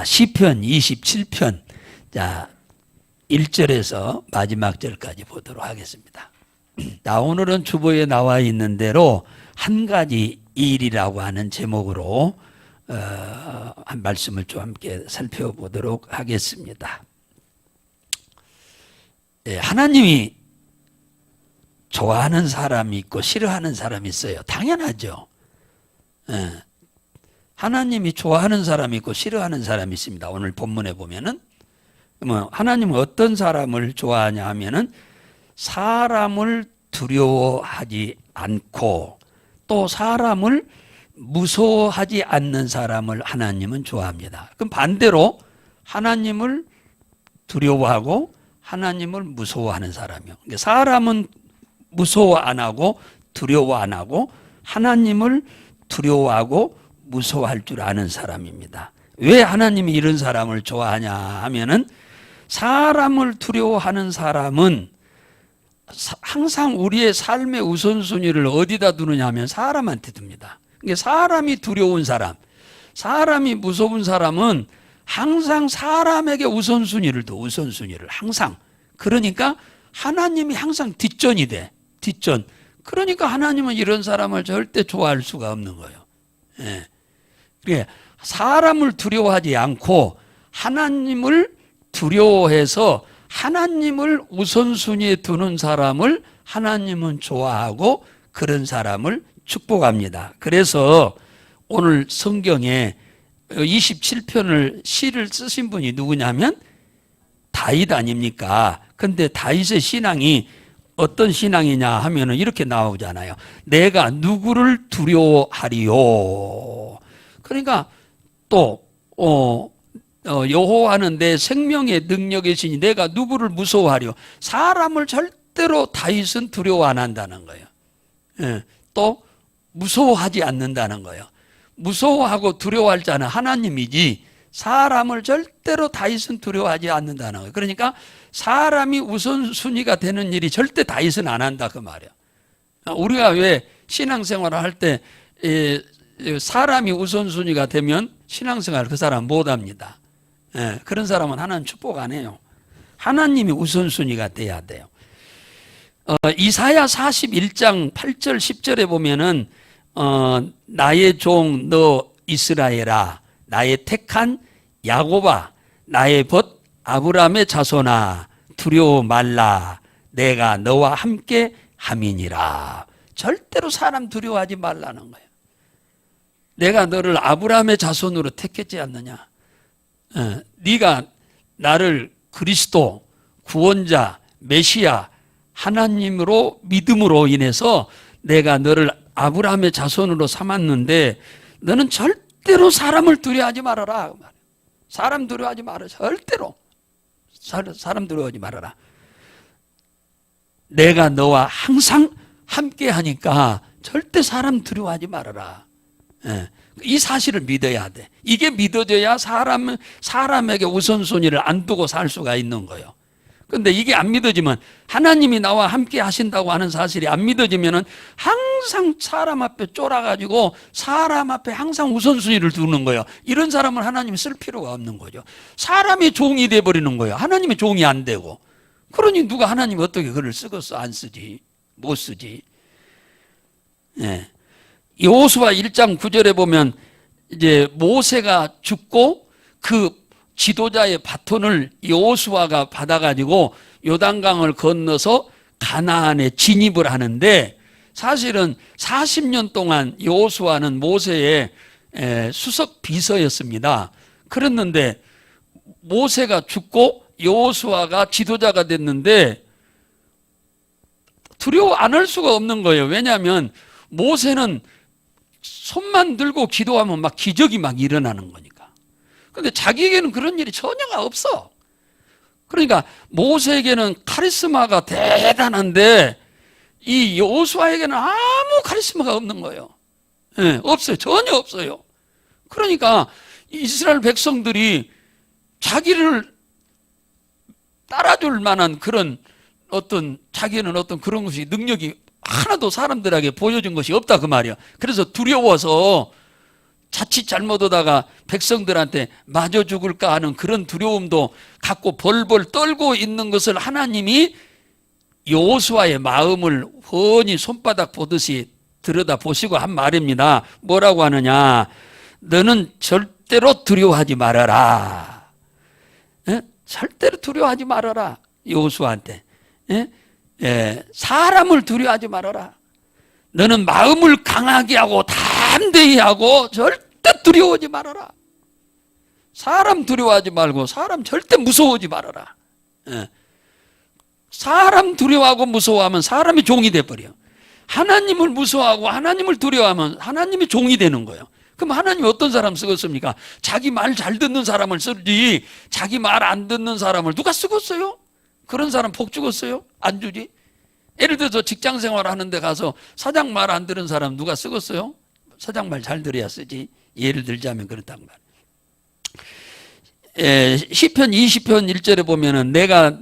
시편 27편 자 1절에서 마지막 절까지 보도록 하겠습니다. 자, 오늘은 주보에 나와 있는 대로 한 가지 일이라고 하는 제목으로 한 말씀을 좀 함께 살펴보도록 하겠습니다. 하나님이 좋아하는 사람이 있고 싫어하는 사람이 있어요. 당연하죠. 하나님이 좋아하는 사람이 있고 싫어하는 사람이 있습니다. 오늘 본문에 보면은 하나님은 어떤 사람을 좋아하냐 하면은 사람을 두려워하지 않고 또 사람을 무서워하지 않는 사람을 하나님은 좋아합니다. 그럼 반대로 하나님을 두려워하고 하나님을 무서워하는 사람이요. 사람은 무서워 안 하고 두려워 안 하고 하나님을 두려워하고 무서워할 줄 아는 사람입니다. 왜 하나님이 이런 사람을 좋아하냐 하면은 사람을 두려워하는 사람은 항상 우리의 삶의 우선순위를 어디다 두느냐 하면 사람한테 둡니다. 그러니까 사람이 두려운 사람, 사람이 무서운 사람은 항상 사람에게 우선순위를 둬, 우선순위를 항상. 그러니까 하나님이 항상 뒷전이 돼, 뒷전. 그러니까 하나님은 이런 사람을 절대 좋아할 수가 없는 거예요. 예. 그러니까 사람을 두려워하지 않고 하나님을 두려워해서 하나님을 우선순위에 두는 사람을 하나님은 좋아하고 그런 사람을 축복합니다. 그래서 오늘 성경에 27편을 시를 쓰신 분이 누구냐면 다윗 아닙니까? 근데 다윗의 신앙이 어떤 신앙이냐 하면은 이렇게 나오잖아요. 내가 누구를 두려워하리요. 그러니까 또 여호와는 내 생명의 능력이시니 내가 누구를 무서워하리요. 사람을 절대로 다윗은 두려워 안 한다는 거예요. 예, 또 무서워하지 않는다는 거예요. 무서워하고 두려워할 자는 하나님이지 사람을 절대로 다윗은 두려워하지 않는다는 거예요. 그러니까 사람이 우선순위가 되는 일이 절대 다윗은 안 한다 그 말이에요. 우리가 왜 신앙생활을 할 때 사람이 우선순위가 되면 신앙생활 그 사람 못합니다. 그런 사람은 하나님 축복 안 해요. 하나님이 우선순위가 돼야 돼요. 이사야 41장 8절 10절에 보면은 나의 종 너 이스라엘아 나의 택한 야곱아 나의 벗 아브라함의 자손아 두려워 말라 내가 너와 함께 함이니라. 절대로 사람 두려워하지 말라는 거예요. 내가 너를 아브라함의 자손으로 택했지 않느냐. 네가 나를 그리스도 구원자 메시아 하나님으로 믿음으로 인해서 내가 너를 아브라함의 자손으로 삼았는데 너는 절대로 사람을 두려워하지 말아라. 사람 두려워하지 말아라. 절대로 사람 두려워하지 말아라. 내가 너와 항상 함께 하니까 절대 사람 두려워하지 말아라. 이 사실을 믿어야 돼. 이게 믿어져야 사람에게 우선순위를 안 두고 살 수가 있는 거예요. 근데 이게 안 믿어지면 하나님이 나와 함께 하신다고 하는 사실이 안 믿어지면은 항상 사람 앞에 쫄아가지고 사람 앞에 항상 우선순위를 두는 거예요. 이런 사람은 하나님이 쓸 필요가 없는 거죠. 사람이 종이 돼버리는 거예요. 하나님이 종이 안 되고. 그러니 누가 하나님이 어떻게 글을 쓰겠어? 안 쓰지. 못 쓰지. 예. 여호수아 1장 9절에 보면 이제 모세가 죽고 그 지도자의 바톤을 여호수아가 받아가지고 요단강을 건너서 가나안에 진입을 하는데 사실은 40년 동안 여호수아는 모세의 수석 비서였습니다. 그랬는데 모세가 죽고 여호수아가 지도자가 됐는데 두려워 안 할 수가 없는 거예요. 왜냐하면 모세는 손만 들고 기도하면 막 기적이 막 일어나는 거니까. 근데 자기에게는 그런 일이 전혀가 없어. 그러니까 모세에게는 카리스마가 대단한데 이 여호수아에게는 아무 카리스마가 없는 거예요. 없어요. 전혀 없어요. 그러니까 이스라엘 백성들이 자기를 따라줄 만한 그런 자기는 어떤 그런 것이 능력이 하나도 사람들에게 보여준 것이 없다 그 말이야. 그래서 두려워서 자칫 잘못하다가 백성들한테 맞아 죽을까 하는 그런 두려움도 갖고 벌벌 떨고 있는 것을 하나님이 여호수아의 마음을 훤히 손바닥 보듯이 들여다보시고 한 말입니다. 뭐라고 하느냐? 너는 절대로 두려워하지 말아라. 예? 절대로 두려워하지 말아라. 여호수아한테. 예? 예, 사람을 두려워하지 말아라. 너는 마음을 강하게 하고 담대히 하고 절대 두려워하지 말아라. 사람 두려워하지 말고 사람 절대 무서워하지 말아라. 예. 사람 두려워하고 무서워하면 사람이 종이 돼버려. 하나님을 무서워하고 하나님을 두려워하면 하나님이 종이 되는 거예요. 그럼 하나님이 어떤 사람 쓰겠습니까? 자기 말 잘 듣는 사람을 쓰지 자기 말 안 듣는 사람을 누가 쓰겠어요? 그런 사람 복 주겠어요? 안 주지? 예를 들어서 직장 생활 하는데 가서 사장 말 안 들은 사람 누가 쓰겠어요? 사장 말 잘 들어야 쓰지. 예를 들자면 그렇단 말이에요. 시편 20편 1절에 보면은 내가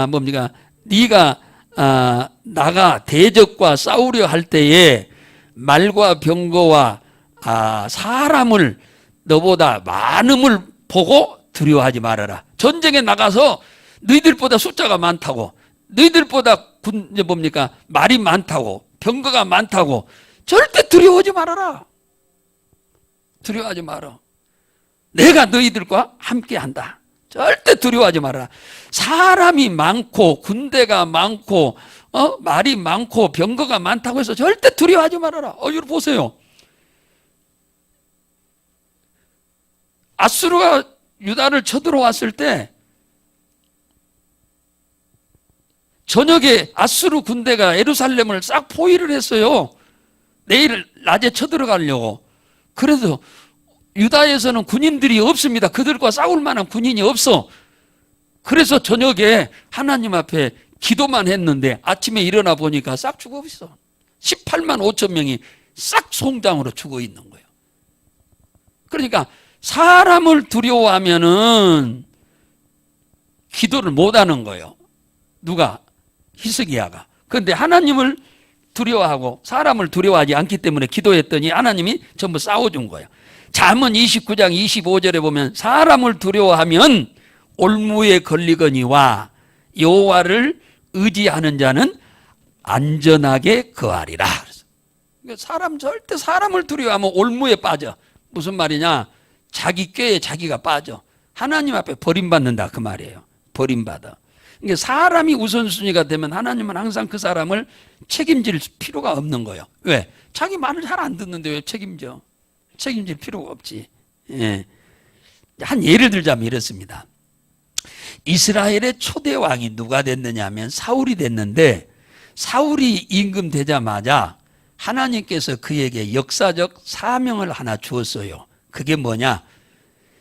뭡니까? 네가 나가 대적과 싸우려 할 때에 말과 병거와 사람을 너보다 많음을 보고 두려워하지 말아라. 전쟁에 나가서 너희들보다 숫자가 많다고, 너희들보다 뭡니까? 말이 많다고, 병거가 많다고 절대 두려워하지 말아라. 두려워하지 말아. 내가 너희들과 함께 한다. 절대 두려워하지 말아라. 사람이 많고 군대가 많고 말이 많고 병거가 많다고 해서 절대 두려워하지 말아라. 여러분 보세요. 아수르가 유다를 쳐들어왔을 때 저녁에 아수르 군대가 예루살렘을 싹 포위를 했어요. 내일 낮에 쳐들어가려고. 그래서 유다에서는 군인들이 없습니다. 그들과 싸울 만한 군인이 없어. 그래서 저녁에 하나님 앞에 기도만 했는데 아침에 일어나 보니까 싹 죽어 있어. 18만 5천 명이 싹 송장으로 죽어 있는 거예요. 그러니까 사람을 두려워하면은 기도를 못 하는 거예요. 누가? 히스기야가. 그런데 하나님을 두려워하고 사람을 두려워하지 않기 때문에 기도했더니 하나님이 전부 싸워준 거예요. 잠언 29장 25절에 보면 사람을 두려워하면 올무에 걸리거니와 여호와를 의지하는 자는 안전하게 거하리라. 그러니까 절대 사람을 두려워하면 올무에 빠져. 무슨 말이냐? 자기 꾀에 자기가 빠져. 하나님 앞에 버림받는다 그 말이에요. 버림받아. 그러니까 사람이 우선순위가 되면 하나님은 항상 그 사람을 책임질 필요가 없는 거예요. 왜? 자기 말을 잘 안 듣는데 왜 책임져? 책임질 필요가 없지. 예. 한 예를 들자면 이렇습니다. 이스라엘의 초대 왕이 누가 됐느냐 하면 사울이 됐는데 사울이 임금 되자마자 하나님께서 그에게 역사적 사명을 하나 주었어요. 그게 뭐냐?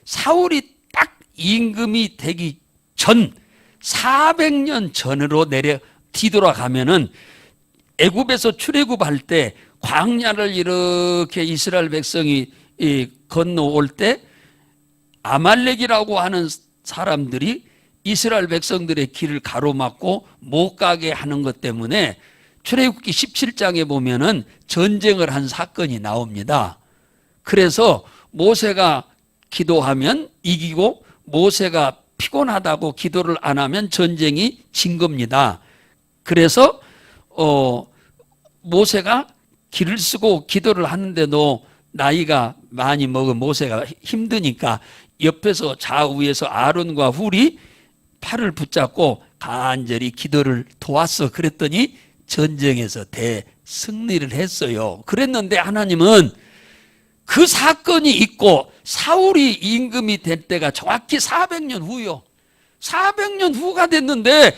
사울이 딱 임금이 되기 전 400년 전으로 뒤돌아가면은 애굽에서 출애굽할 때 광야를 이렇게 이스라엘 백성이 건너올 때 아말렉이라고 하는 사람들이 이스라엘 백성들의 길을 가로막고 못 가게 하는 것 때문에 출애굽기 17장에 보면은 전쟁을 한 사건이 나옵니다. 그래서 모세가 기도하면 이기고 모세가 피곤하다고 기도를 안 하면 전쟁이 진 겁니다. 그래서 모세가 길을 쓰고 기도를 하는데도 나이가 많이 먹은 모세가 힘드니까 옆에서 좌우에서 아론과 훌이 팔을 붙잡고 간절히 기도를 도왔어. 그랬더니 전쟁에서 대승리를 했어요. 그랬는데 하나님은 그 사건이 있고 사울이 임금이 될 때가 정확히 400년 후요. 400년 후가 됐는데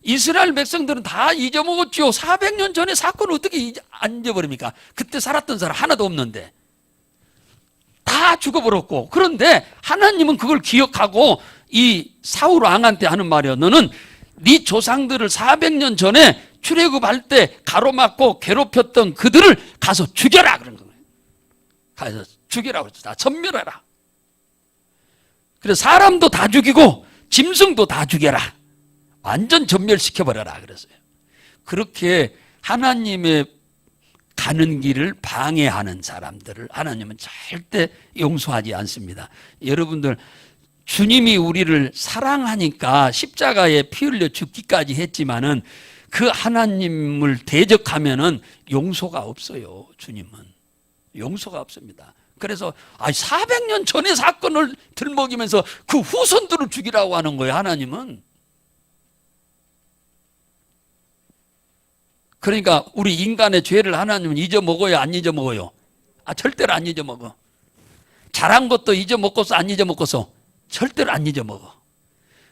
이스라엘 백성들은 다 잊어먹었죠. 400년 전에 사건을 어떻게 안 잊어버립니까? 그때 살았던 사람 하나도 없는데 다 죽어버렸고. 그런데 하나님은 그걸 기억하고 이 사울 왕한테 하는 말이야. 너는 네 조상들을 400년 전에 출애굽할 때 가로막고 괴롭혔던 그들을 가서 죽여라 그런 거예요. 가서 죽여라 그랬어. 다 전멸해라. 그래서 사람도 다 죽이고 짐승도 다 죽여라. 완전 전멸시켜버려라 그랬어요. 그렇게 하나님의 가는 길을 방해하는 사람들을 하나님은 절대 용서하지 않습니다. 여러분들, 주님이 우리를 사랑하니까 십자가에 피 흘려 죽기까지 했지만은 그 하나님을 대적하면은 용서가 없어요. 주님은 용서가 없습니다. 그래서 400년 전의 사건을 들먹이면서 그 후손들을 죽이라고 하는 거예요. 하나님은. 그러니까 우리 인간의 죄를 하나님은 잊어먹어요, 안 잊어먹어요? 절대로 안 잊어먹어. 잘한 것도 잊어먹고서 안 잊어먹고서 절대로 안 잊어먹어.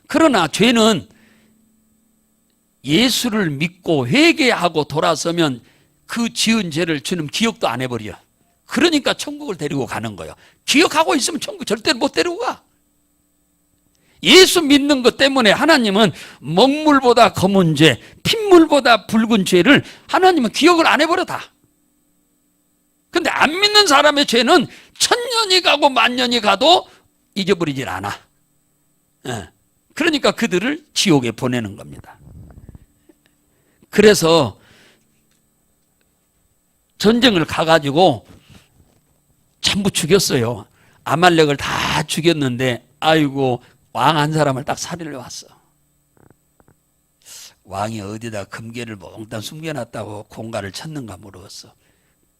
그러나 죄는 예수를 믿고 회개하고 돌아서면 그 지은 죄를 주님 기억도 안 해버려. 그러니까 천국을 데리고 가는 거예요. 기억하고 있으면 천국 절대로 못 데리고 가. 예수 믿는 것 때문에 하나님은 먹물보다 검은 죄, 핏물보다 붉은 죄를 하나님은 기억을 안 해버려 다. 근데 안 믿는 사람의 죄는 천년이 가고 만년이 가도 잊어버리질 않아. 그러니까 그들을 지옥에 보내는 겁니다. 그래서 전쟁을 가가지고 전부 죽였어요. 아말렉을 다 죽였는데 아이고 왕 한 사람을 딱 살리러 왔어. 왕이 어디다 금괴를 몽땅 숨겨놨다고 공갈을 쳤는가 물었어.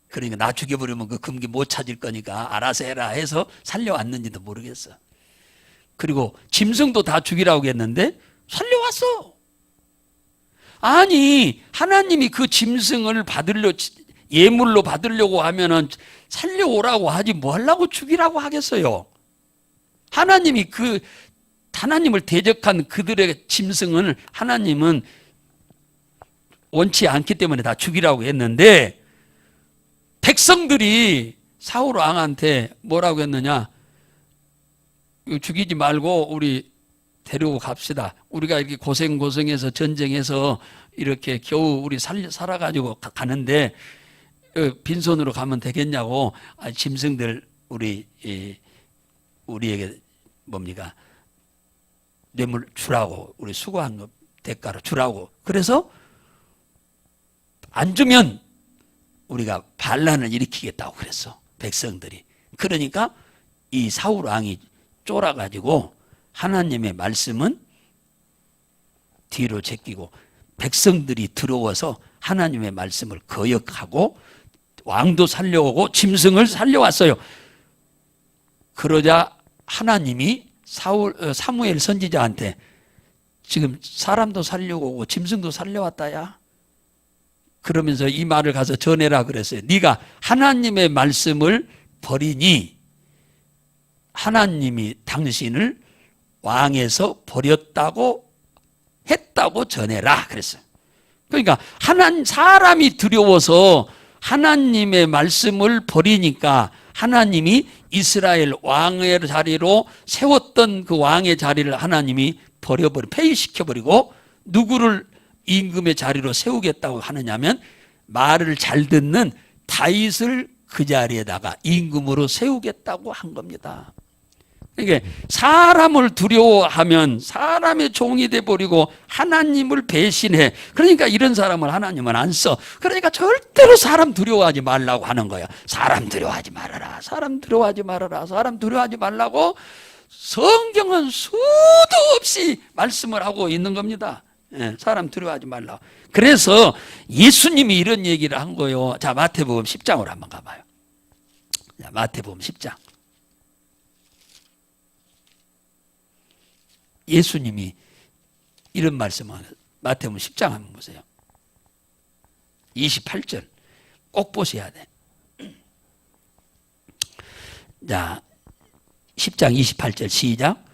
그러니까 나 죽여버리면 그 금괴 못 찾을 거니까 알아서 해라 해서 살려왔는지도 모르겠어. 그리고 짐승도 다 죽이라고 했는데 살려왔어. 아니 하나님이 그 짐승을 예물로 받으려고 하면은 살려오라고 하지 뭐 하려고 죽이라고 하겠어요. 하나님을 대적한 그들의 짐승을 하나님은 원치 않기 때문에 다 죽이라고 했는데 백성들이 사울 왕한테 뭐라고 했느냐? 죽이지 말고 우리 데리고 갑시다. 우리가 이렇게 고생해서 전쟁해서 이렇게 겨우 우리 살아가지고 가는데 빈손으로 가면 되겠냐고. 짐승들 우리에게 뭡니까? 뇌물 주라고, 우리 수고한 거 대가로 주라고. 그래서 안 주면 우리가 반란을 일으키겠다고 그랬어, 백성들이. 그러니까 이 사울 왕이 쫄아가지고 하나님의 말씀은 뒤로 제끼고 백성들이 들어와서 하나님의 말씀을 거역하고 왕도 살려오고 짐승을 살려왔어요. 그러자 하나님이 사무엘 선지자한테 지금 사람도 살려오고 짐승도 살려왔다야. 그러면서 이 말을 가서 전해라 그랬어요. 네가 하나님의 말씀을 버리니 하나님이 당신을 왕에서 버렸다고 했다고 전해라 그랬어요. 그러니까 사람이 두려워서 하나님의 말씀을 버리니까 하나님이 이스라엘 왕의 자리로 세웠던 그 왕의 자리를 하나님이 폐위시켜버리고 누구를 임금의 자리로 세우겠다고 하느냐면 말을 잘 듣는 다윗을 그 자리에다가 임금으로 세우겠다고 한 겁니다. 그러니까 사람을 두려워하면 사람의 종이 돼버리고 하나님을 배신해. 그러니까 이런 사람을 하나님은 안 써. 그러니까 절대로 사람 두려워하지 말라고 하는 거야. 사람 두려워하지 말아라. 사람 두려워하지 말아라. 사람 두려워하지 말라고 성경은 수도 없이 말씀을 하고 있는 겁니다. 사람 두려워하지 말라고. 그래서 예수님이 이런 얘기를 한 거예요. 자, 마태복음 10장으로 한번 가봐요. 자, 마태복음 10장. 예수님이 이런 말씀을 마태복음 10장 한번 보세요. 28절 꼭 보셔야 돼. 자, 10장 28절 시작.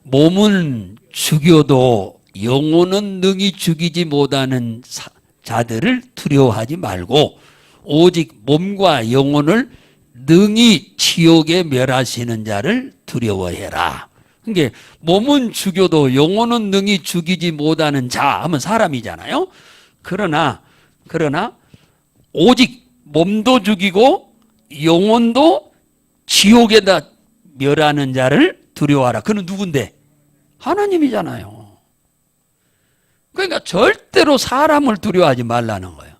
몸은 죽여도 영혼은 능히 죽이지 못하는 자들을 두려워하지 말고 오직 몸과 영혼을 능히 지옥에 멸하시는 자를 두려워해라. 그러니까 몸은 죽여도 영혼은 능히 죽이지 못하는 자 하면 사람이잖아요. 그러나 오직 몸도 죽이고 영혼도 지옥에다 멸하는 자를 두려워하라. 그는 누군데? 하나님이잖아요. 그러니까 절대로 사람을 두려워하지 말라는 거예요.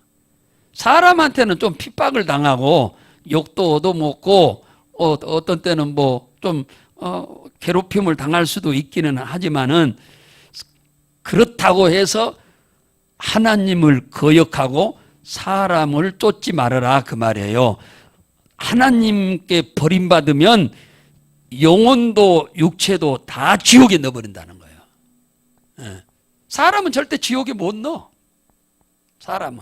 사람한테는 좀 핍박을 당하고 욕도 얻어먹고 어떤 때는 뭐 좀 괴롭힘을 당할 수도 있기는 하지만은 그렇다고 해서 하나님을 거역하고 사람을 쫓지 말아라 그 말이에요. 하나님께 버림받으면 영혼도 육체도 다 지옥에 넣어버린다는 거예요. 사람은 절대 지옥에 못 넣어. 사람은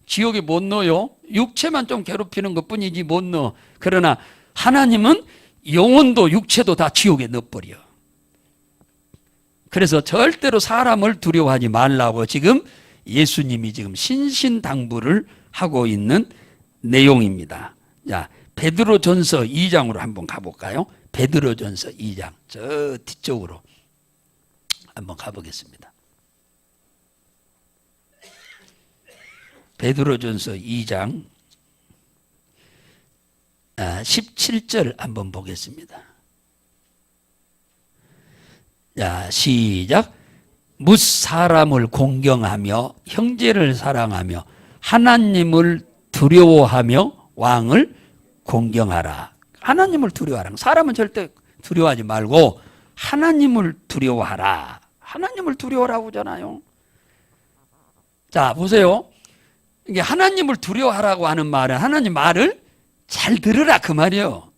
지옥에 못 넣어요. 육체만 좀 괴롭히는 것뿐이지 못 넣어. 그러나 하나님은 영혼도 육체도 다 지옥에 넣어버려. 그래서 절대로 사람을 두려워하지 말라고 지금 예수님이 지금 신신당부를 하고 있는 내용입니다. 자, 베드로전서 2장으로 한번 가볼까요? 베드로전서 2장 저 뒤쪽으로 한번 가보겠습니다. 베드로전서 2장 17절 한번 보겠습니다. 자, 시작. 뭇 사람을 공경하며 형제를 사랑하며 하나님을 두려워하며 왕을 공경하라. 하나님을 두려워하라. 사람은 절대 두려워하지 말고 하나님을 두려워하라. 하나님을 두려워하라고 하잖아요. 자, 보세요. 이게 하나님을 두려워하라고 하는 말은 하나님 말을 잘 들으라 그 말이에요.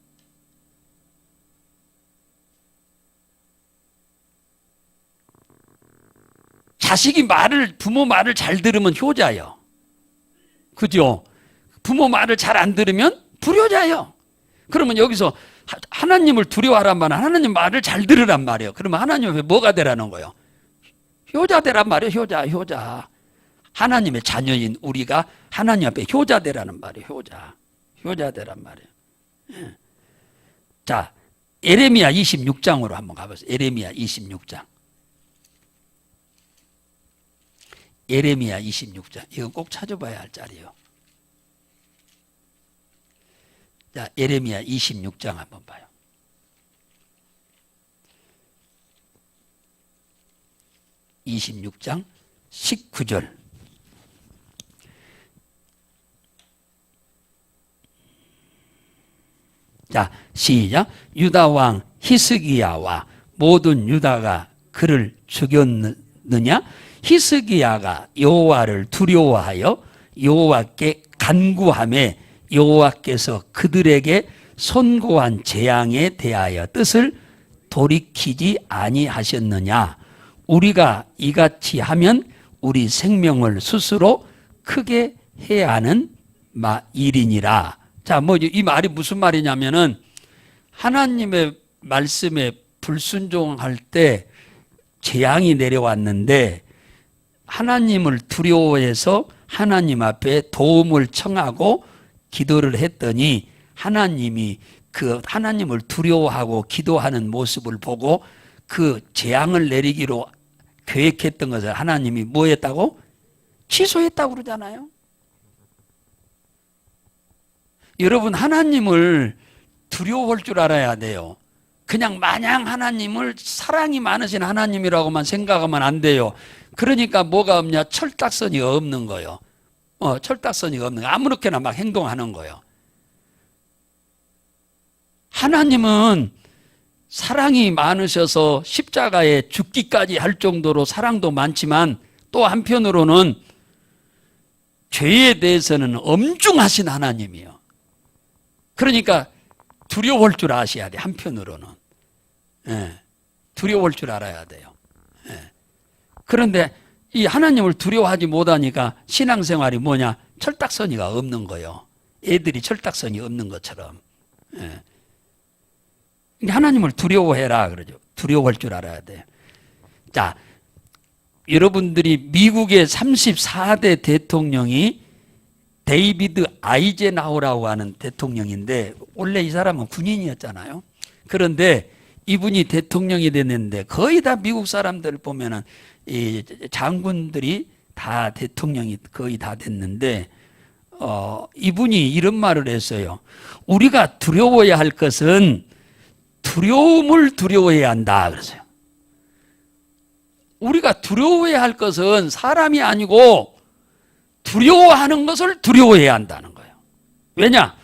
자식이 부모 말을 잘 들으면 효자예요. 그죠? 부모 말을 잘 안 들으면 불효자예요. 그러면 여기서 하나님을 두려워하란 말은 하나님 말을 잘 들으란 말이에요. 그러면 하나님 앞에 뭐가 되라는 거예요? 효자 되란 말이에요. 효자. 하나님의 자녀인 우리가 하나님 앞에 효자 되라는 말이에요. 효자 되란 말이에요. 자, 예레미야 26장으로 한번 가보세요. 예레미야 26장. 예레미야 26장. 이건 꼭 찾아봐야 할 자리예요. 자, 예레미야 26장 한번 봐요. (26장) 19절. 자, 시작. 유다 왕 히스기야와 모든 유다가 그를 죽였느냐? 히스기야가 여호와를 두려워하여 여호와께 간구하며 여호와께서 그들에게 선고한 재앙에 대하여 뜻을 돌이키지 아니하셨느냐? 우리가 이같이 하면 우리 생명을 스스로 크게 해야 하는 일이니라. 자, 이 말이 무슨 말이냐면은 하나님의 말씀에 불순종할 때 재앙이 내려왔는데 하나님을 두려워해서 하나님 앞에 도움을 청하고 기도를 했더니 하나님이 그 하나님을 두려워하고 기도하는 모습을 보고 그 재앙을 내리기로 계획했던 것을 하나님이 뭐 했다고? 취소했다고 그러잖아요. 여러분, 하나님을 두려워할 줄 알아야 돼요. 그냥 마냥 하나님을 사랑이 많으신 하나님이라고만 생각하면 안 돼요. 그러니까 뭐가 없냐? 철딱서니 없는 거예요. 철딱서니 없는 거. 아무렇게나 막 행동하는 거예요. 하나님은 사랑이 많으셔서 십자가에 죽기까지 할 정도로 사랑도 많지만 또 한편으로는 죄에 대해서는 엄중하신 하나님이에요. 그러니까 두려워할 줄 아셔야 돼. 한편으로는. 두려워할 줄 알아야 돼요. 그런데 이 하나님을 두려워하지 못하니까 신앙생활이 뭐냐? 철딱서니가 없는 거예요. 애들이 철딱서니 없는 것처럼. 하나님을 두려워해라 그러죠. 두려워할 줄 알아야 돼요. 자, 여러분들이 미국의 34대 대통령이 데이비드 아이젠하워라고 하는 대통령인데 원래 이 사람은 군인이었잖아요. 그런데 이분이 대통령이 됐는데 거의 다 미국 사람들 보면은 이 장군들이 다 대통령이 거의 다 됐는데 이분이 이런 말을 했어요. 우리가 두려워해야 할 것은 두려움을 두려워해야 한다 그랬어요. 우리가 두려워해야 할 것은 사람이 아니고 두려워하는 것을 두려워해야 한다는 거예요. 왜냐?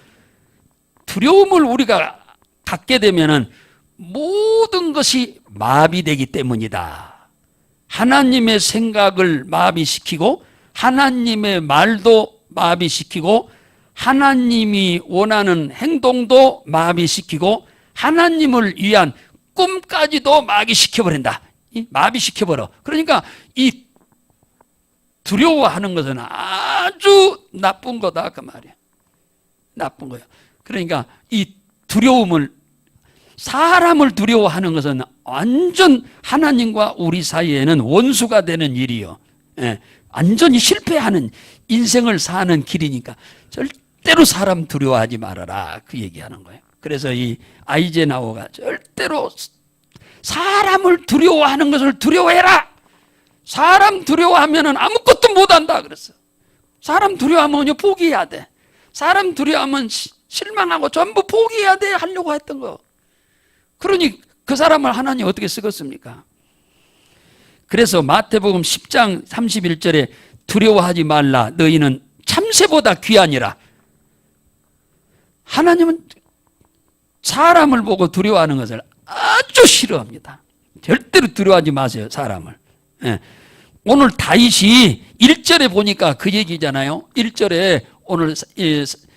두려움을 우리가 갖게 되면은 모든 것이 마비되기 때문이다. 하나님의 생각을 마비시키고 하나님의 말도 마비시키고 하나님이 원하는 행동도 마비시키고 하나님을 위한 꿈까지도 마비시켜버린다. 마비시켜버려. 그러니까 이 두려워하는 것은 아주 나쁜 거다 그 말이야. 나쁜 거야. 그러니까 이 두려움을, 사람을 두려워하는 것은 완전 하나님과 우리 사이에는 원수가 되는 일이요. 예, 완전히 실패하는 인생을 사는 길이니까 절대로 사람 두려워하지 말아라 그 얘기하는 거예요. 그래서 이 아이젠하워가 절대로 사람을 두려워하는 것을 두려워해라. 사람 두려워하면 아무것도 못한다 그랬어. 사람 두려워하면 포기해야 돼. 사람 두려워하면 실망하고 전부 포기해야 돼 하려고 했던 거. 그러니 그 사람을 하나님 어떻게 쓰겠습니까? 그래서 마태복음 10장 31절에 두려워하지 말라. 너희는 참새보다 귀하니라. 하나님은 사람을 보고 두려워하는 것을 아주 싫어합니다. 절대로 두려워하지 마세요, 사람을. 예. 오늘 다윗이 1절에 보니까 그 얘기잖아요. 1절에 오늘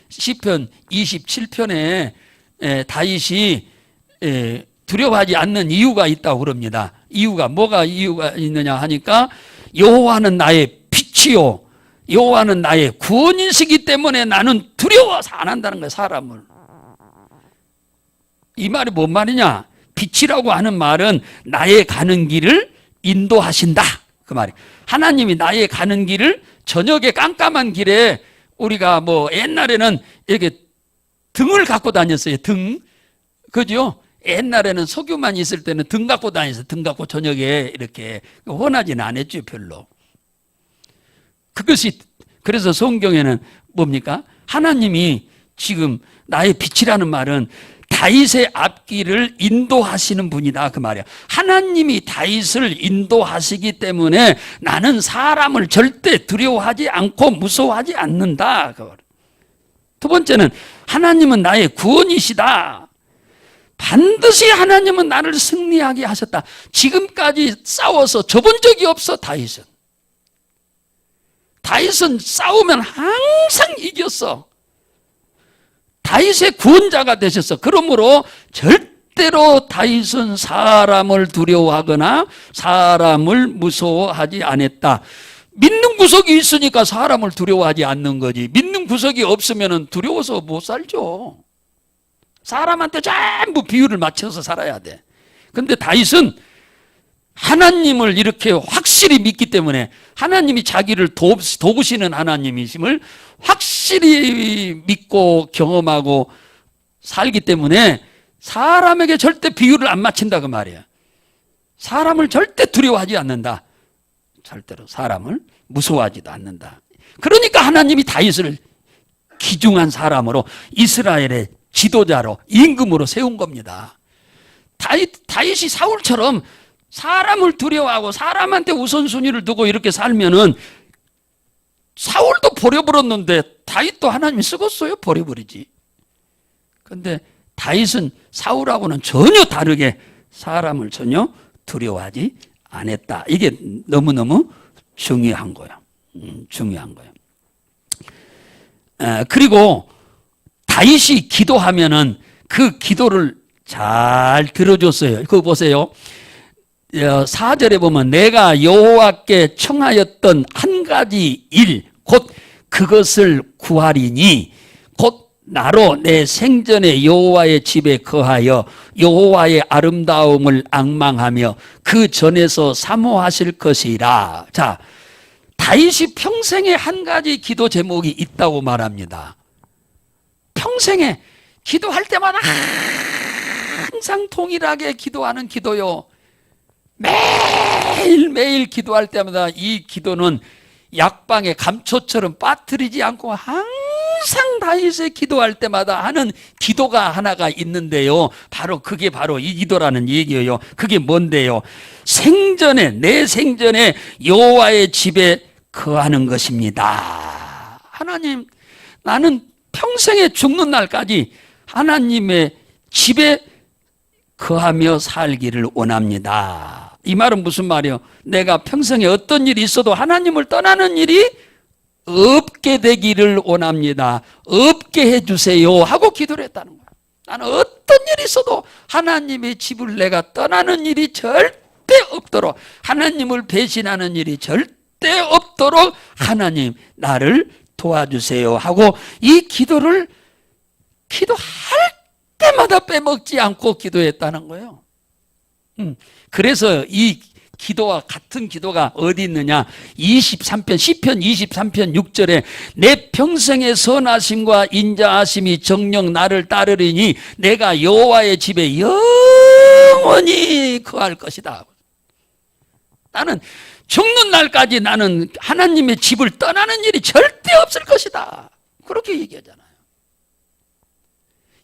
시편 27편에 다윗이 두려워하지 않는 이유가 있다고 그럽니다. 뭐가 이유가 있느냐 하니까 여호와는 나의 빛이요 여호와는 나의 구원이시기 때문에 나는 두려워서 안 한다는 거예요. 사람을. 이 말이 뭔 말이냐? 빛이라고 하는 말은 나의 가는 길을 인도하신다 그 말이에요. 하나님이 나의 가는 길을, 저녁에 깜깜한 길에 우리가 뭐 옛날에는 이렇게 등을 갖고 다녔어요. 등. 그죠? 옛날에는 석유만 있을 때는 등 갖고 다녔어요. 등 갖고 저녁에 이렇게 원하지는 않았죠, 별로. 그것이, 그래서 성경에는 뭡니까? 하나님이 지금 나의 빛이라는 말은 다윗의 앞길을 인도하시는 분이다 그 말이야. 하나님이 다윗을 인도하시기 때문에 나는 사람을 절대 두려워하지 않고 무서워하지 않는다. 두 번째는 하나님은 나의 구원이시다. 반드시 하나님은 나를 승리하게 하셨다. 지금까지 싸워서 져본 적이 없어. 다윗은 싸우면 항상 이겼어. 다윗의 구원자가 되셨어. 그러므로 절대로 다윗은 사람을 두려워하거나 사람을 무서워하지 않았다. 믿는 구석이 있으니까 사람을 두려워하지 않는 거지. 믿는 구석이 없으면 두려워서 못 살죠. 사람한테 전부 비율을 맞춰서 살아야 돼. 근데 다윗은 하나님을 이렇게 확실히 믿기 때문에 하나님이 자기를 도우시는 하나님이심을 확실히 믿고 경험하고 살기 때문에 사람에게 절대 비율을 안 맞춘다 그 말이에요. 사람을 절대 두려워하지 않는다. 절대로 사람을 무서워하지도 않는다. 그러니까 하나님이 다윗을 귀중한 사람으로 이스라엘의 지도자로 임금으로 세운 겁니다. 다윗이 사울처럼 사람을 두려워하고 사람한테 우선순위를 두고 이렇게 살면은 사울도 버려버렸는데 다윗도 하나님이 쓰겠어요? 버려버리지. 근데 다윗은 사울하고는 전혀 다르게 사람을 전혀 두려워하지 않았다. 이게 너무너무 중요한 거예요. 중요한 거예요. 그리고 다윗이 기도하면은 그 기도를 잘 들어줬어요. 그거 보세요. 4절에 보면 내가 여호와께 청하였던 한 가지 일, 곧 그것을 구하리니 곧 나로 내 생전에 여호와의 집에 거하여 여호와의 아름다움을 앙망하며 그 전에서 사모하실 것이라. 자, 다윗이 평생에 한 가지 기도 제목이 있다고 말합니다. 평생에 기도할 때마다 항상 동일하게 기도하는 기도요. 매일매일 기도할 때마다 이 기도는 약방의 감초처럼 빠뜨리지 않고 항상 다윗의 기도할 때마다 하는 기도가 하나가 있는데요. 그게 바로 이 기도라는 얘기예요. 그게 뭔데요? 내 생전에 여호와의 집에 거하는 것입니다. 하나님, 나는 평생에 죽는 날까지 하나님의 집에 거하며 살기를 원합니다. 이 말은 무슨 말이에요? 내가 평생에 어떤 일이 있어도 하나님을 떠나는 일이 없게 되기를 원합니다. 없게 해주세요 하고 기도를 했다는 거예요. 나는 어떤 일이 있어도 하나님의 집을 내가 떠나는 일이 절대 없도록, 하나님을 배신하는 일이 절대 없도록 하나님 나를 도와주세요 하고 이 기도를 기도할 때마다 빼먹지 않고 기도했다는 거예요. 그래서 이 기도와 같은 기도가 어디 있느냐? 23편 시편 23편 6절에 내 평생의 선하심과 인자하심이 정녕 나를 따르리니 내가 여호와의 집에 영원히 거할 것이다. 나는 죽는 날까지 나는 하나님의 집을 떠나는 일이 절대 없을 것이다. 그렇게 얘기하잖아요.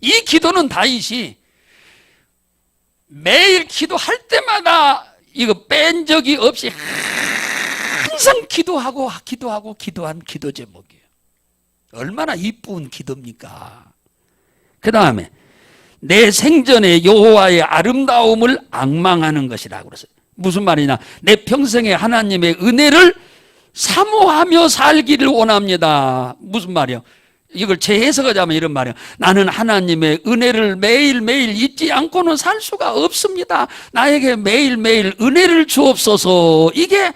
이 기도는 다윗이 매일 기도할 때마다 이거 뺀 적이 없이 항상 기도한 기도 제목이에요. 얼마나 이쁜 기도입니까? 그 다음에 내 생전에 여호와의 아름다움을 앙망하는 것이라고 그랬어요. 무슨 말이냐? 내 평생에 하나님의 은혜를 사모하며 살기를 원합니다. 무슨 말이요? 이걸 재해석하자면 이런 말이에요. 나는 하나님의 은혜를 매일매일 잊지 않고는 살 수가 없습니다. 나에게 매일매일 은혜를 주옵소서. 이게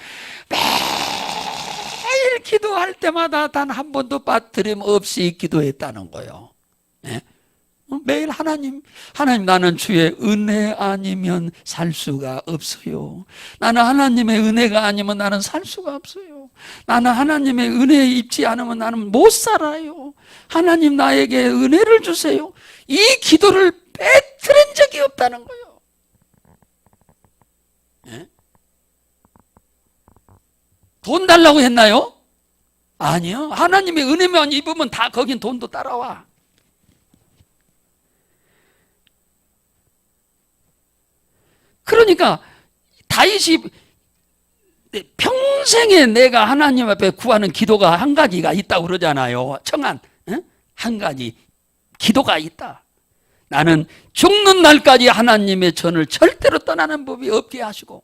매일 기도할 때마다 단 한 번도 빠뜨림 없이 기도했다는 거예요. 네? 매일 하나님 나는 주의 은혜 아니면 살 수가 없어요. 나는 하나님의 은혜가 아니면 나는 살 수가 없어요. 나는 하나님의 은혜에 입지 않으면 나는 못 살아요. 하나님 나에게 은혜를 주세요. 이 기도를 빼뜨린 적이 없다는 거예요. 네? 돈 달라고 했나요? 아니요. 하나님의 은혜만 입으면 다 거긴 돈도 따라와. 그러니까 다윗이 평생에 내가 하나님 앞에 구하는 기도가 한 가지가 있다고 그러잖아요. 청한 한 가지 기도가 있다. 나는 죽는 날까지 하나님의 전을 절대로 떠나는 법이 없게 하시고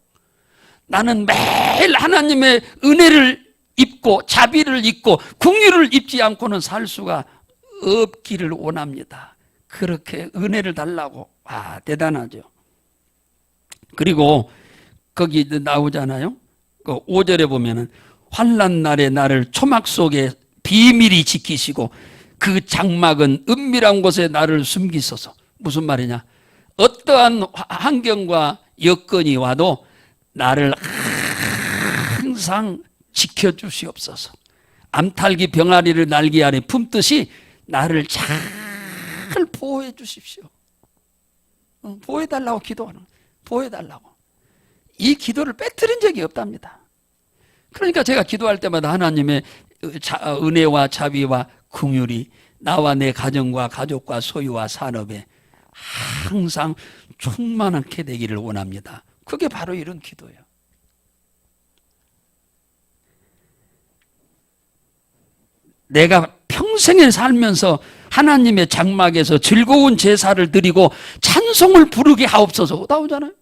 나는 매일 하나님의 은혜를 입고 자비를 입고 긍휼을 입지 않고는 살 수가 없기를 원합니다. 그렇게 은혜를 달라고. 와, 대단하죠. 그리고 거기 나오잖아요. 그 5절에 보면은 환난 날에 나를 초막 속에 비밀히 지키시고 그 장막은 은밀한 곳에 나를 숨기소서. 무슨 말이냐? 어떠한 환경과 여건이 와도 나를 항상 지켜주시옵소서. 암탉이 병아리를 날개 아래 품듯이 나를 잘 보호해 주십시오. 보호해달라고 기도하는 거예요. 보호해달라고. 이 기도를 빼뜨린 적이 없답니다. 그러니까 제가 기도할 때마다 하나님의 은혜와 자비와 긍휼이 나와 내 가정과 가족과 소유와 산업에 항상 충만하게 되기를 원합니다. 그게 바로 이런 기도예요. 내가 평생에 살면서 하나님의 장막에서 즐거운 제사를 드리고 찬송을 부르게 하옵소서 나오잖아요.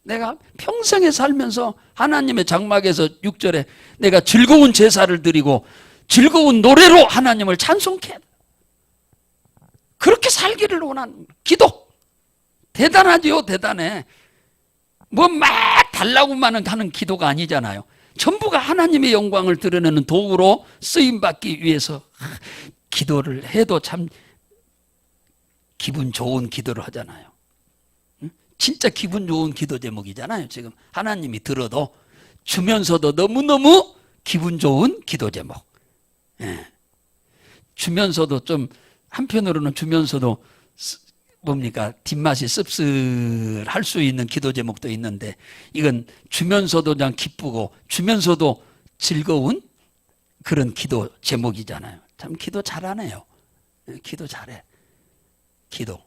내가 평생에 살면서 하나님의 장막에서 6절에 내가 즐거운 제사를 드리고 즐거운 노래로 하나님을 찬송해. 그렇게 살기를 원하는 기도. 대단하지요, 대단해. 뭐 막 달라고만 하는 기도가 아니잖아요. 전부가 하나님의 영광을 드러내는 도구로 쓰임받기 위해서 기도를 해도 참 기분 좋은 기도를 하잖아요. 진짜 기분 좋은 기도 제목이잖아요. 지금 하나님이 들어도 주면서도 너무너무 기분 좋은 기도 제목. 예. 주면서도 좀 한편으로는 주면서도 뭡니까? 뒷맛이 씁쓸할 수 있는 기도 제목도 있는데 이건 주면서도 그냥 기쁘고 주면서도 즐거운 그런 기도 제목이잖아요. 참 기도 잘하네요. 기도 잘해. 기도.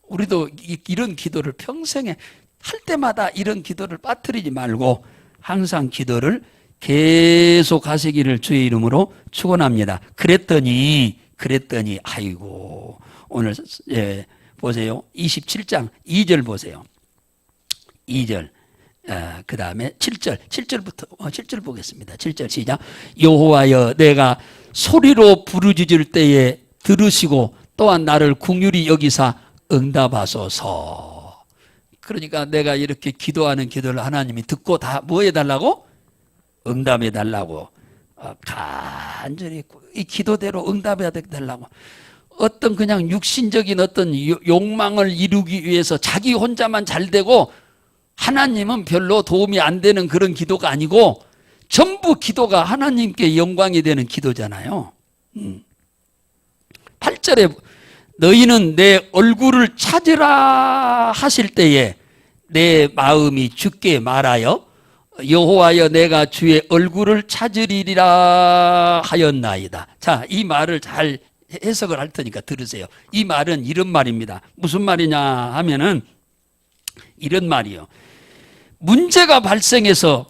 우리도 이런 기도를 평생에 할 때마다 이런 기도를 빠뜨리지 말고 항상 기도를 계속 하시기를 주의 이름으로 축원합니다. 그랬더니 아이고 오늘 보세요. 27장 2절 보세요. 2절 그 다음에 7절부터 7절 보겠습니다. 7절 시작. 여호와여 내가 소리로 부르짖을 때에 들으시고 또한 나를 긍휼히 여기사 응답하소서. 그러니까 내가 이렇게 기도하는 기도를 하나님이 듣고 다 뭐 해달라고? 응답해달라고. 간절히 이 기도대로 응답해달라고. 어떤 그냥 육신적인 어떤 욕망을 이루기 위해서 자기 혼자만 잘 되고 하나님은 별로 도움이 안 되는 그런 기도가 아니고 전부 기도가 하나님께 영광이 되는 기도잖아요. 8절에 너희는 내 얼굴을 찾으라 하실 때에 내 마음이 주께 말하여 여호와여 내가 주의 얼굴을 찾으리라 하였나이다. 자, 이 말을 잘 해석을 할 테니까 들으세요. 이 말은 이런 말입니다. 무슨 말이냐 하면은 이런 말이요. 문제가 발생해서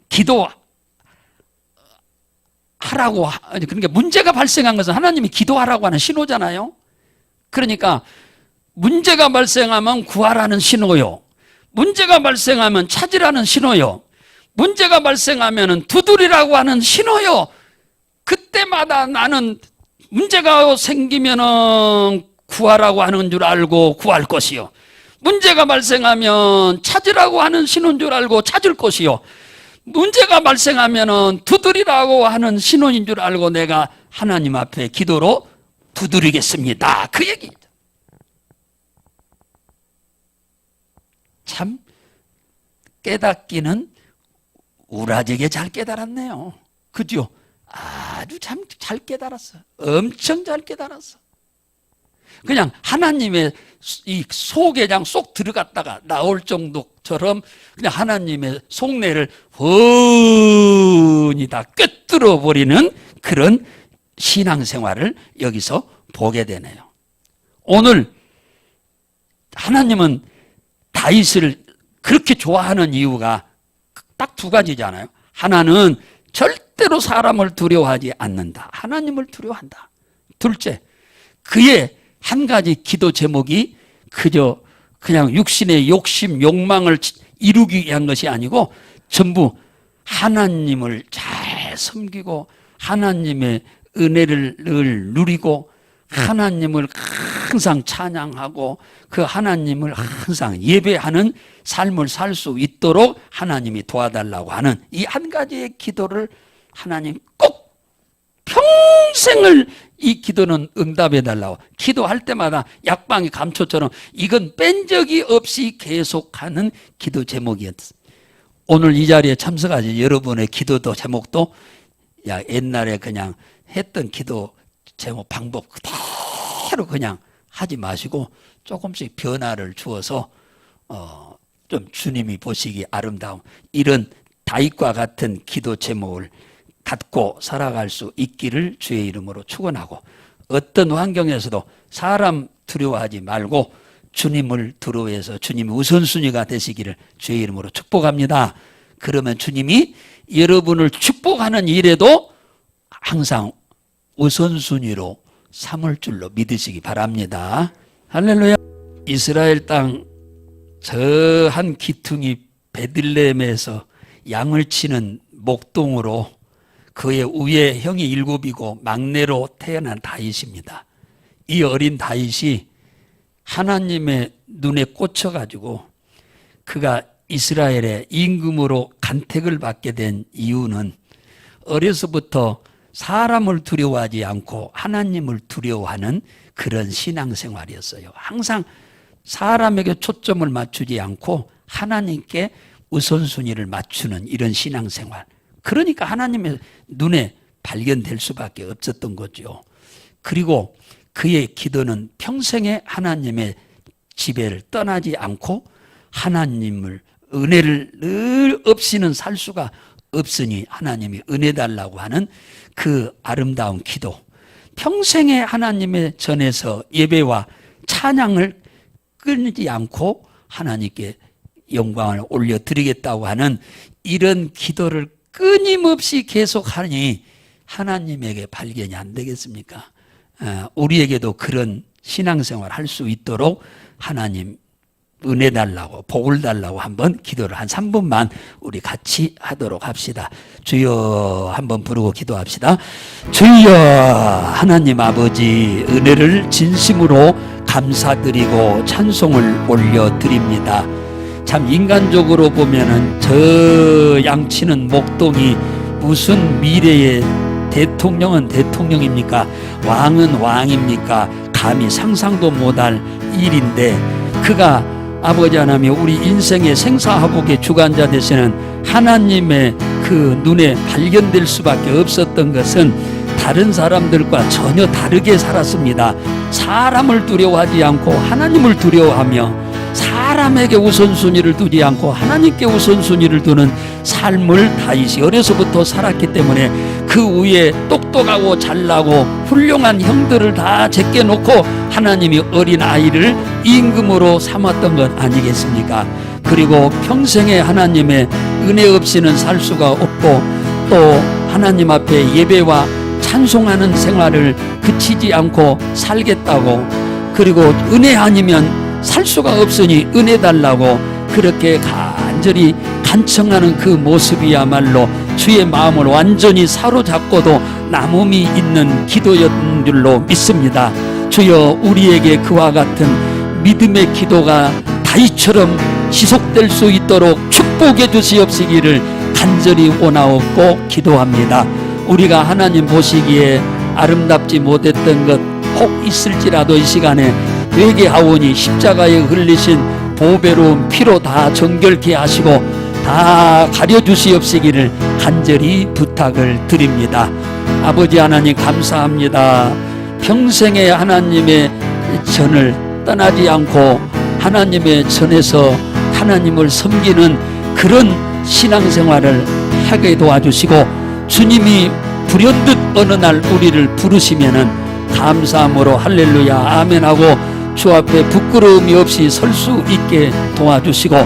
기도하라고 그러니까 문제가 발생한 것은 하나님이 기도하라고 하는 신호잖아요. 그러니까 문제가 발생하면 구하라는 신호요. 문제가 발생하면 찾으라는 신호요. 문제가 발생하면 두드리라고 하는 신호요. 그때마다 나는 문제가 생기면은 구하라고 하는 줄 알고 구할 것이요. 문제가 발생하면 찾으라고 하는 신호인 줄 알고 찾을 것이요. 문제가 발생하면은 두드리라고 하는 신호인 줄 알고 내가 하나님 앞에 기도로 두드리겠습니다. 그 얘기입니다. 참 깨닫기는 우라지게 잘 깨달았네요. 그죠? 아주 참 잘 깨달았어. 엄청 잘 깨달았어. 그냥 하나님의 이 속에 그냥 쏙 들어갔다가 나올 정도처럼 그냥 하나님의 속내를 훤히 다 꿰뚫어 버리는 그런 신앙생활을 여기서 보게 되네요. 오늘 하나님은 다윗을 그렇게 좋아하는 이유가 딱 두 가지잖아요. 하나는 절대로 사람을 두려워하지 않는다. 하나님을 두려워한다. 둘째, 그의 한 가지 기도 제목이 그저 그냥 육신의 욕심, 욕망을 이루기 위한 것이 아니고 전부 하나님을 잘 섬기고 하나님의 은혜를 늘 누리고 하나님을 항상 찬양하고 그 하나님을 항상 예배하는 삶을 살 수 있도록 하나님이 도와달라고 하는 이 한 가지의 기도를 하나님 꼭 평생을 이 기도는 응답해달라고 기도할 때마다 약방이 감초처럼 이건 뺀 적이 없이 계속하는 기도 제목이었어요. 오늘 이 자리에 참석하신 여러분의 기도도 제목도 옛날에 그냥 했던 기도 제목 방법 그대로 그냥 하지 마시고 조금씩 변화를 주어서 좀 주님이 보시기 아름다운 이런 다윗과 같은 기도 제목을 갖고 살아갈 수 있기를 주의 이름으로 축원하고 어떤 환경에서도 사람 두려워하지 말고 주님을 두려워해서 주님의 우선순위가 되시기를 주의 이름으로 축복합니다. 그러면 주님이 여러분을 축복하는 일에도 항상 우선순위로 삼을 줄로 믿으시기 바랍니다. 할렐루야. 이스라엘 땅 저 한 기퉁이 베들레헴에서 양을 치는 목동으로 그의 위에 형이 7이고 막내로 태어난 다윗입니다. 이 어린 다윗이 하나님의 눈에 꽂혀가지고 그가 이스라엘의 임금으로 간택을 받게 된 이유는 어려서부터 사람을 두려워하지 않고 하나님을 두려워하는 그런 신앙생활이었어요. 항상 사람에게 초점을 맞추지 않고 하나님께 우선순위를 맞추는 이런 신앙생활. 그러니까 하나님의 눈에 발견될 수밖에 없었던 거죠. 그리고 그의 기도는 평생에 하나님의 지배를 떠나지 않고 하나님을 은혜를 늘 없이는 살 수가 없으니 하나님이 은혜 달라고 하는 그 아름다운 기도. 평생에 하나님의 전에서 예배와 찬양을 끊지 않고 하나님께 영광을 올려드리겠다고 하는 이런 기도를 끊임없이 계속하니 하나님에게 발견이 안 되겠습니까? 우리에게도 그런 신앙생활 할 수 있도록 하나님 은혜 달라고 복을 달라고 한번 기도를 한 3분만 우리 같이 하도록 합시다. 주여 한번 부르고 기도합시다. 주여 하나님 아버지 은혜를 진심으로 감사드리고 찬송을 올려드립니다. 참 인간적으로 보면은 저 양치는 목동이 무슨 미래의 대통령은 대통령입니까? 왕은 왕입니까? 감히 상상도 못할 일인데 그가 아버지 하나님 우리 인생의 생사화복의 주관자 되시는 하나님의 그 눈에 발견될 수밖에 없었던 것은 다른 사람들과 전혀 다르게 살았습니다. 사람을 두려워하지 않고 하나님을 두려워하며 사람에게 우선순위를 두지 않고 하나님께 우선순위를 두는 삶을 다윗이 어려서부터 살았기 때문에 그 위에 똑똑하고 잘나고 훌륭한 형들을 다 제껴놓고 하나님이 어린아이를 임금으로 삼았던 것 아니겠습니까? 그리고 평생에 하나님의 은혜 없이는 살 수가 없고 또 하나님 앞에 예배와 찬송하는 생활을 그치지 않고 살겠다고 그리고 은혜 아니면 살 수가 없으니 은혜 달라고 그렇게 간절히 간청하는 그 모습이야말로 주의 마음을 완전히 사로잡고도 남음이 있는 기도였는 줄로 믿습니다. 주여 우리에게 그와 같은 믿음의 기도가 다윗처럼 지속될 수 있도록 축복해 주시옵시기를 간절히 원하옵고 기도합니다. 우리가 하나님 보시기에 아름답지 못했던 것 혹 있을지라도 이 시간에 회개하오니 십자가에 흘리신 보배로운 피로 다 정결케 하시고 다 가려주시옵시기를 간절히 부탁을 드립니다. 아버지 하나님 감사합니다. 평생에 하나님의 전을 떠나지 않고 하나님의 전에서 하나님을 섬기는 그런 신앙생활을 하게 도와주시고 주님이 불현듯 어느 날 우리를 부르시면은 감사함으로 할렐루야 아멘하고 주 앞에 부끄러움이 없이 설 수 있게 도와주시고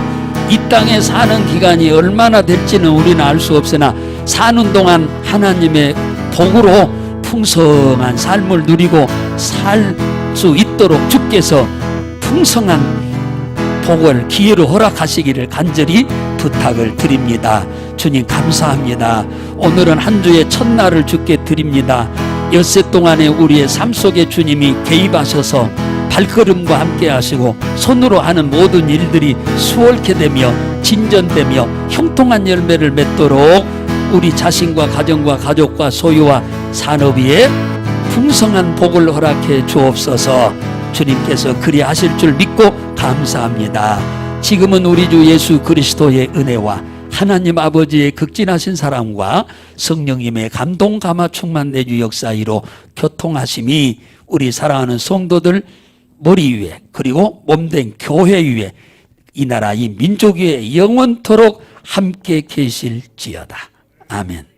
이 땅에 사는 기간이 얼마나 될지는 우리는 알 수 없으나 사는 동안 하나님의 복으로 풍성한 삶을 누리고 살 수 있도록 주께서 풍성한 복을 기회로 허락하시기를 간절히 부탁을 드립니다. 주님 감사합니다. 오늘은 한 주의 첫날을 주께 드립니다. 엿새 동안에 우리의 삶 속에 주님이 개입하셔서 발걸음과 함께 하시고 손으로 하는 모든 일들이 수월케 되며 진전되며 형통한 열매를 맺도록 우리 자신과 가정과 가족과 소유와 산업 위에 풍성한 복을 허락해 주옵소서. 주님께서 그리 하실 줄 믿고 감사합니다. 지금은 우리 주 예수 그리스도의 은혜와 하나님 아버지의 극진하신 사랑과 성령님의 감동 감화 충만 내주 역사이로 교통하심이 우리 사랑하는 성도들 머리 위에 그리고 몸된 교회 위에 이 나라 이 민족 위에 영원토록 함께 계실지어다. 아멘.